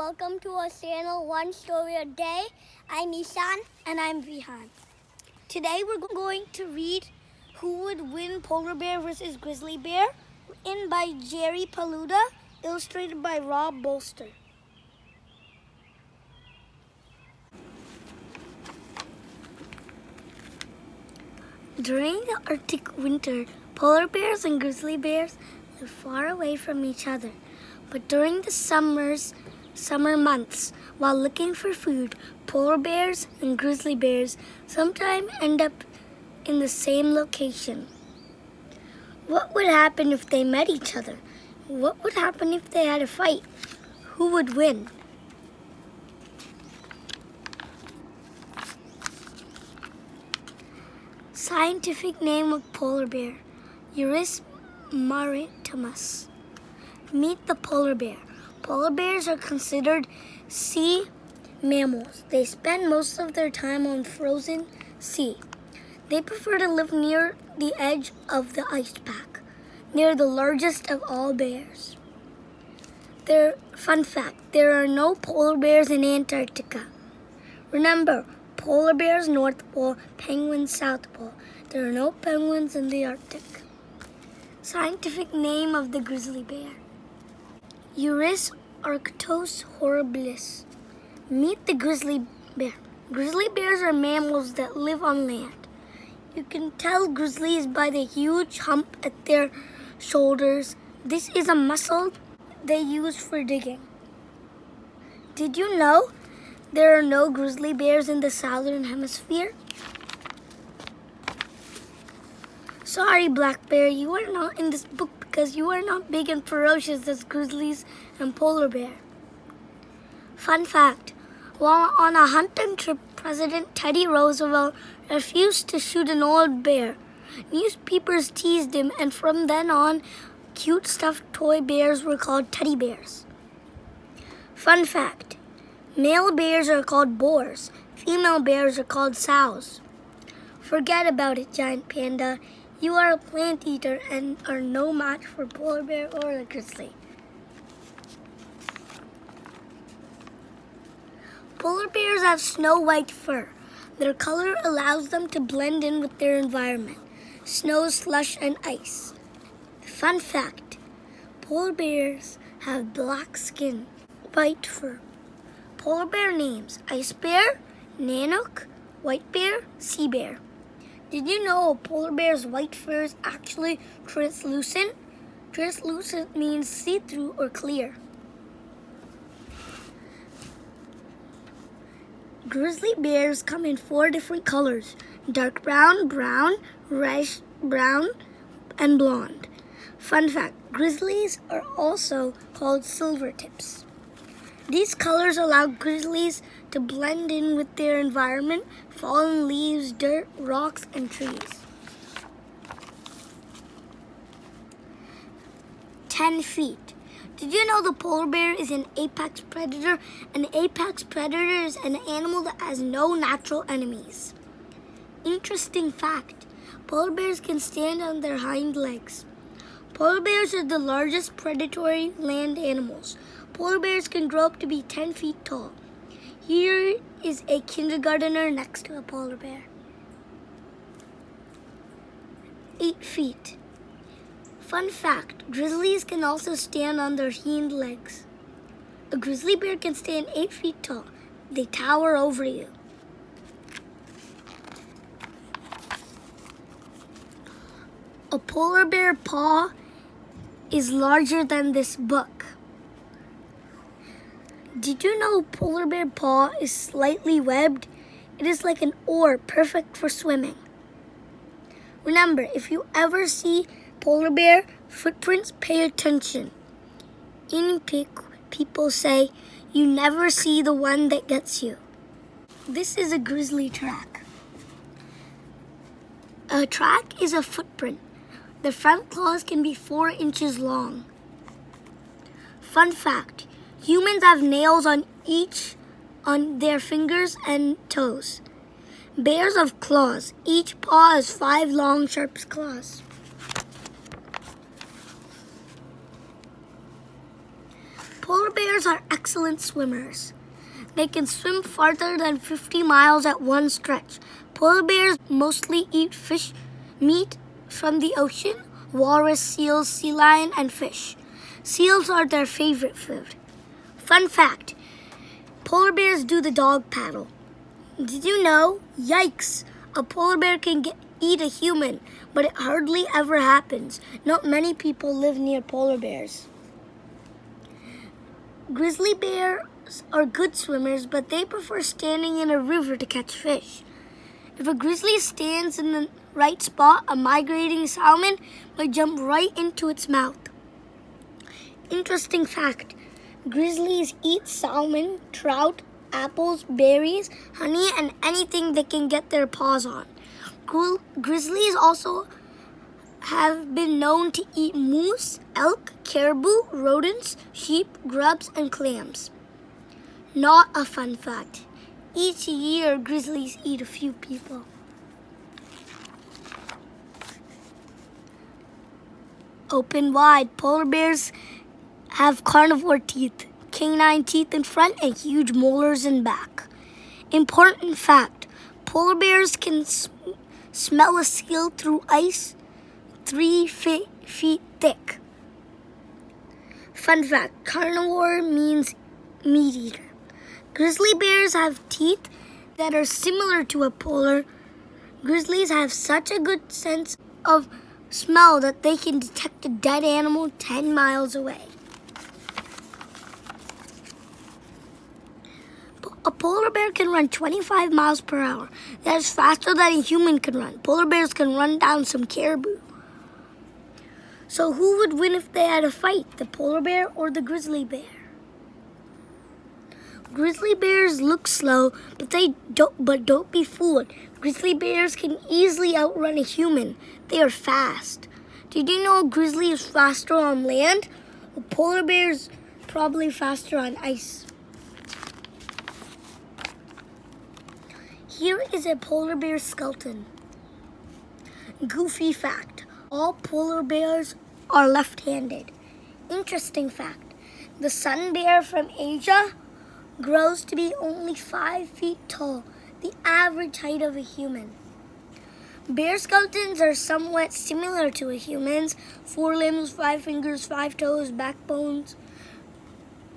welcome to our channel One Story a Day. I'm Ishaan and I'm Vihaan. Today we're going to read Who Would Win Polar Bear vs. Grizzly Bear, written by Pallotta, illustrated by Bolster. During the Arctic winter, polar bears and grizzly bears live far away from each other. But during the summer months, while looking for food, polar bears and grizzly bears sometimes end up in the same location. What would happen if they met each other? What would happen if they had a fight? Who would win? Scientific name of polar bear, Ursus maritimus. Meet the polar bear. Polar bears are considered sea mammals. They spend most of their time on frozen sea. They prefer to live near the edge of the ice pack, near the largest of all bears. Fun fact, there are no polar bears in Antarctica. Remember, polar bears North Pole, penguins South Pole. There are no penguins in the Arctic. Scientific name of the grizzly bear, Ursus horribilis. Meet the grizzly bear. Grizzly bears are mammals that live on land. You can tell grizzlies by the huge hump at their shoulders. This is a muscle they use for digging. Did you know there are no grizzly bears in the southern hemisphere? Sorry, black bear, you are not in this book because you are not big and ferocious as grizzlies and polar bear. Fun fact, while on a hunting trip, President Teddy Roosevelt refused to shoot an old bear. Newspapers teased him, and from then on, cute stuffed toy bears were called teddy bears. Fun fact, male bears are called boars. Female bears are called sows. Forget about it, giant panda. You are a plant eater and are no match for polar bear or a grizzly. Polar bears have snow-white fur. Their color allows them to blend in with their environment, snow, slush, and ice. Fun fact, polar bears have black skin, white fur. Polar bear names, ice bear, Nanook, white bear, sea bear. Did you know a polar bear's white fur is actually translucent? Translucent means see-through or clear. Grizzly bears come in 4 different colors: dark brown, brown, reddish brown, and blonde. Fun fact, grizzlies are also called silver tips. These colors allow grizzlies to blend in with their environment, fallen leaves, dirt, rocks, and trees. 10 feet. Did you know the polar bear is an apex predator? An apex predator is an animal that has no natural enemies. Interesting fact, polar bears can stand on their hind legs. Polar bears are the largest predatory land animals. Polar bears can grow up to be 10 feet tall. Here is a kindergartner next to a polar bear. 8 feet. Fun fact, grizzlies can also stand on their hind legs. A grizzly bear can stand 8 feet tall. They tower over you. A polar bear paw is larger than this book. Did you know a polar bear paw is slightly webbed? It is like an oar, perfect for swimming. Remember, if you ever see polar bear footprints, pay attention. In people say, you never see the one that gets you. This is a grizzly track. A track is a footprint. The front claws can be 4 inches long. Fun fact, humans have nails on their fingers and toes. Bears have claws. Each paw has 5 long, sharp claws. Polar bears are excellent swimmers. They can swim farther than 50 miles at one stretch. Polar bears mostly eat fish, meat from the ocean, walrus, seals, sea lion, and fish. Seals are their favorite food. Fun fact, polar bears do the dog paddle. Did you know? Yikes! A polar bear can eat a human, but it hardly ever happens. Not many people live near polar bears. Grizzly bears are good swimmers, but they prefer standing in a river to catch fish. If a grizzly stands in the right spot, a migrating salmon might jump right into its mouth. Interesting fact, grizzlies eat salmon, trout, apples, berries, honey, and anything they can get their paws on. Grizzlies also have been known to eat moose, elk, caribou, rodents, sheep, grubs, and clams. Not a fun fact. Each year, grizzlies eat a few people. Open wide, polar bears have carnivore teeth, canine teeth in front, and huge molars in back. Important fact, polar bears can smell a seal through ice 3 feet thick. Fun fact, carnivore means meat eater. Grizzly bears have teeth that are similar to a polar. Grizzlies have such a good sense of smell that they can detect a dead animal 10 miles away. A polar bear can run 25 miles per hour. That is faster than a human can run. Polar bears can run down some caribou. So who would win if they had a fight, the polar bear or the grizzly bear? Grizzly bears look slow, but don't be fooled. Grizzly bears can easily outrun a human. They are fast. Did you know a grizzly is faster on land? A polar bear is probably faster on ice. Here is a polar bear skeleton. Goofy fact, all polar bears are left-handed. Interesting fact, the sun bear from Asia grows to be only 5 feet tall, the average height of a human. Bear skeletons are somewhat similar to a human's: 4 limbs, 5 fingers, 5 toes, backbones,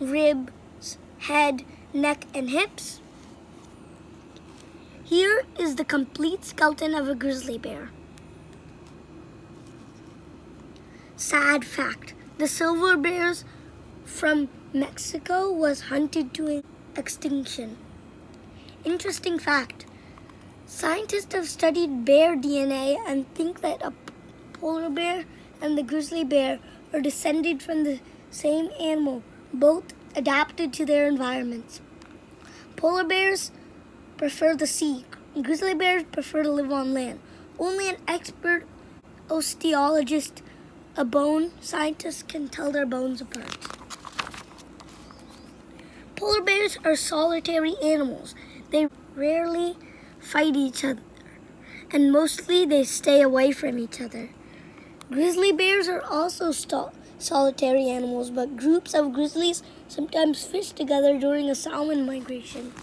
ribs, head, neck, and hips. Here is the complete skeleton of a grizzly bear. Sad fact, the silver bears from Mexico was hunted to extinction. Interesting fact, scientists have studied bear DNA and think that a polar bear and the grizzly bear are descended from the same animal, both adapted to their environments. Polar bears prefer the sea. Grizzly bears prefer to live on land. Only an expert osteologist, a bone scientist, can tell their bones apart. Polar bears are solitary animals. They rarely fight each other, and mostly they stay away from each other. Grizzly bears are also solitary animals, but groups of grizzlies sometimes fish together during a salmon migration.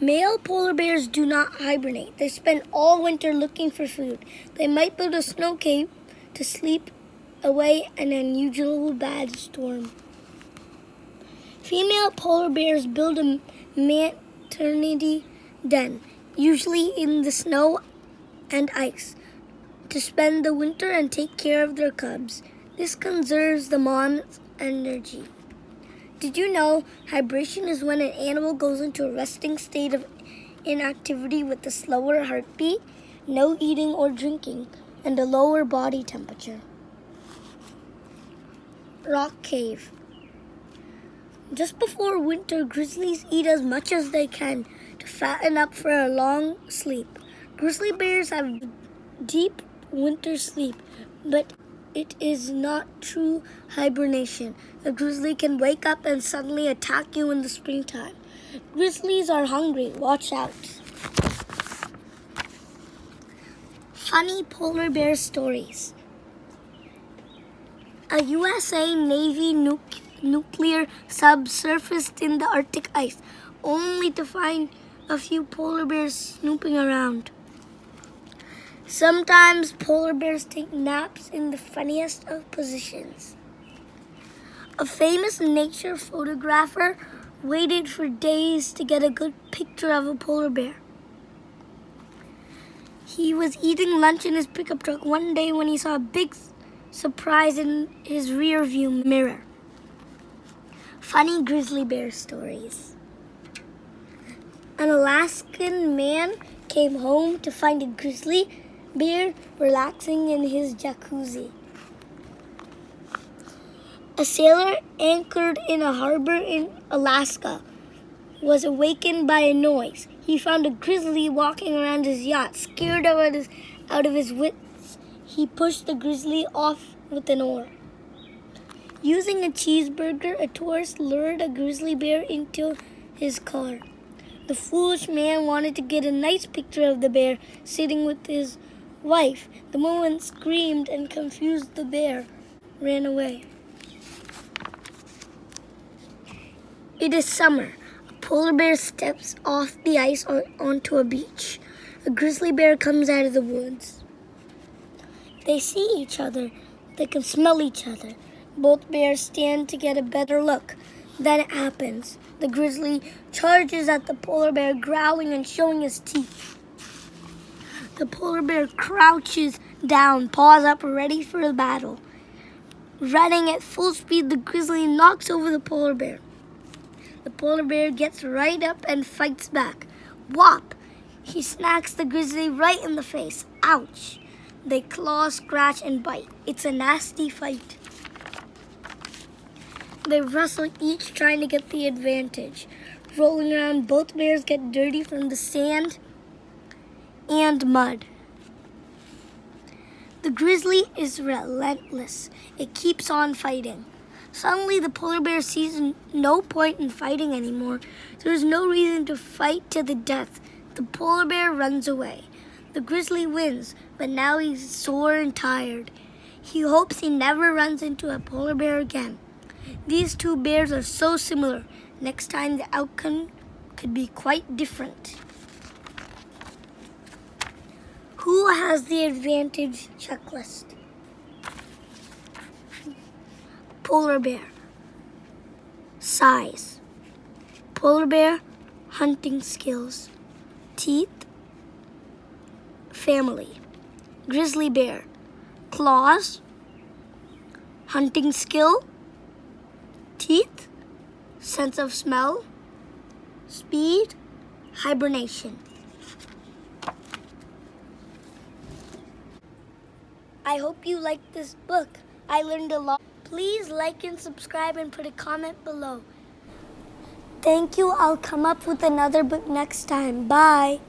Male polar bears do not hibernate. They spend all winter looking for food. They might build a snow cave to sleep away an unusual bad storm. Female polar bears build a maternity den, usually in the snow and ice, to spend the winter and take care of their cubs. This conserves the mom's energy. Did you know hibernation is when an animal goes into a resting state of inactivity with a slower heartbeat, no eating or drinking, and a lower body temperature? Rock cave. Just before winter, grizzlies eat as much as they can to fatten up for a long sleep. Grizzly bears have deep winter sleep, but it is not true hibernation. A grizzly can wake up and suddenly attack you in the springtime. Grizzlies are hungry. Watch out. Funny polar bear stories. A USA Navy nuclear sub surfaced in the Arctic ice, only to find a few polar bears snooping around. Sometimes polar bears take naps in the funniest of positions. A famous nature photographer waited for days to get a good picture of a polar bear. He was eating lunch in his pickup truck one day when he saw a big surprise in his rear view mirror. Funny grizzly bear stories. An Alaskan man came home to find a grizzly bear relaxing in his jacuzzi. A sailor anchored in a harbor in Alaska was awakened by a noise. He found a grizzly walking around his yacht, scared out of his wits. He pushed the grizzly off with an oar. Using a cheeseburger, a tourist lured a grizzly bear into his car. The foolish man wanted to get a nice picture of the bear sitting with his wife. The woman screamed and confused the bear ran away. It is summer. A polar bear steps off the ice onto a beach. A grizzly bear comes out of the woods. They see each other. They can smell each other. Both bears stand to get a better look. Then it happens. The grizzly charges at the polar bear, growling and showing his teeth. The polar bear crouches down, paws up, ready for a battle. Running at full speed, the grizzly knocks over the polar bear. The polar bear gets right up and fights back. Whop! He smacks the grizzly right in the face. Ouch! They claw, scratch, and bite. It's a nasty fight. They wrestle, each trying to get the advantage. Rolling around, both bears get dirty from the sand and mud. The grizzly is relentless. It keeps on fighting. Suddenly, the polar bear sees no point in fighting anymore. There's no reason to fight to the death. The polar bear runs away. The grizzly wins, but now he's sore and tired. He hopes he never runs into a polar bear again. These two bears are so similar. Next time, the outcome could be quite different. Who has the advantage checklist? Polar bear. Size. Polar bear, hunting skills. Teeth. Family. Grizzly bear. Claws. Hunting skill. Teeth. Sense of smell. Speed. Hibernation. I hope you liked this book. I learned a lot. Please like and subscribe and put a comment below. Thank you. I'll come up with another book next time. Bye.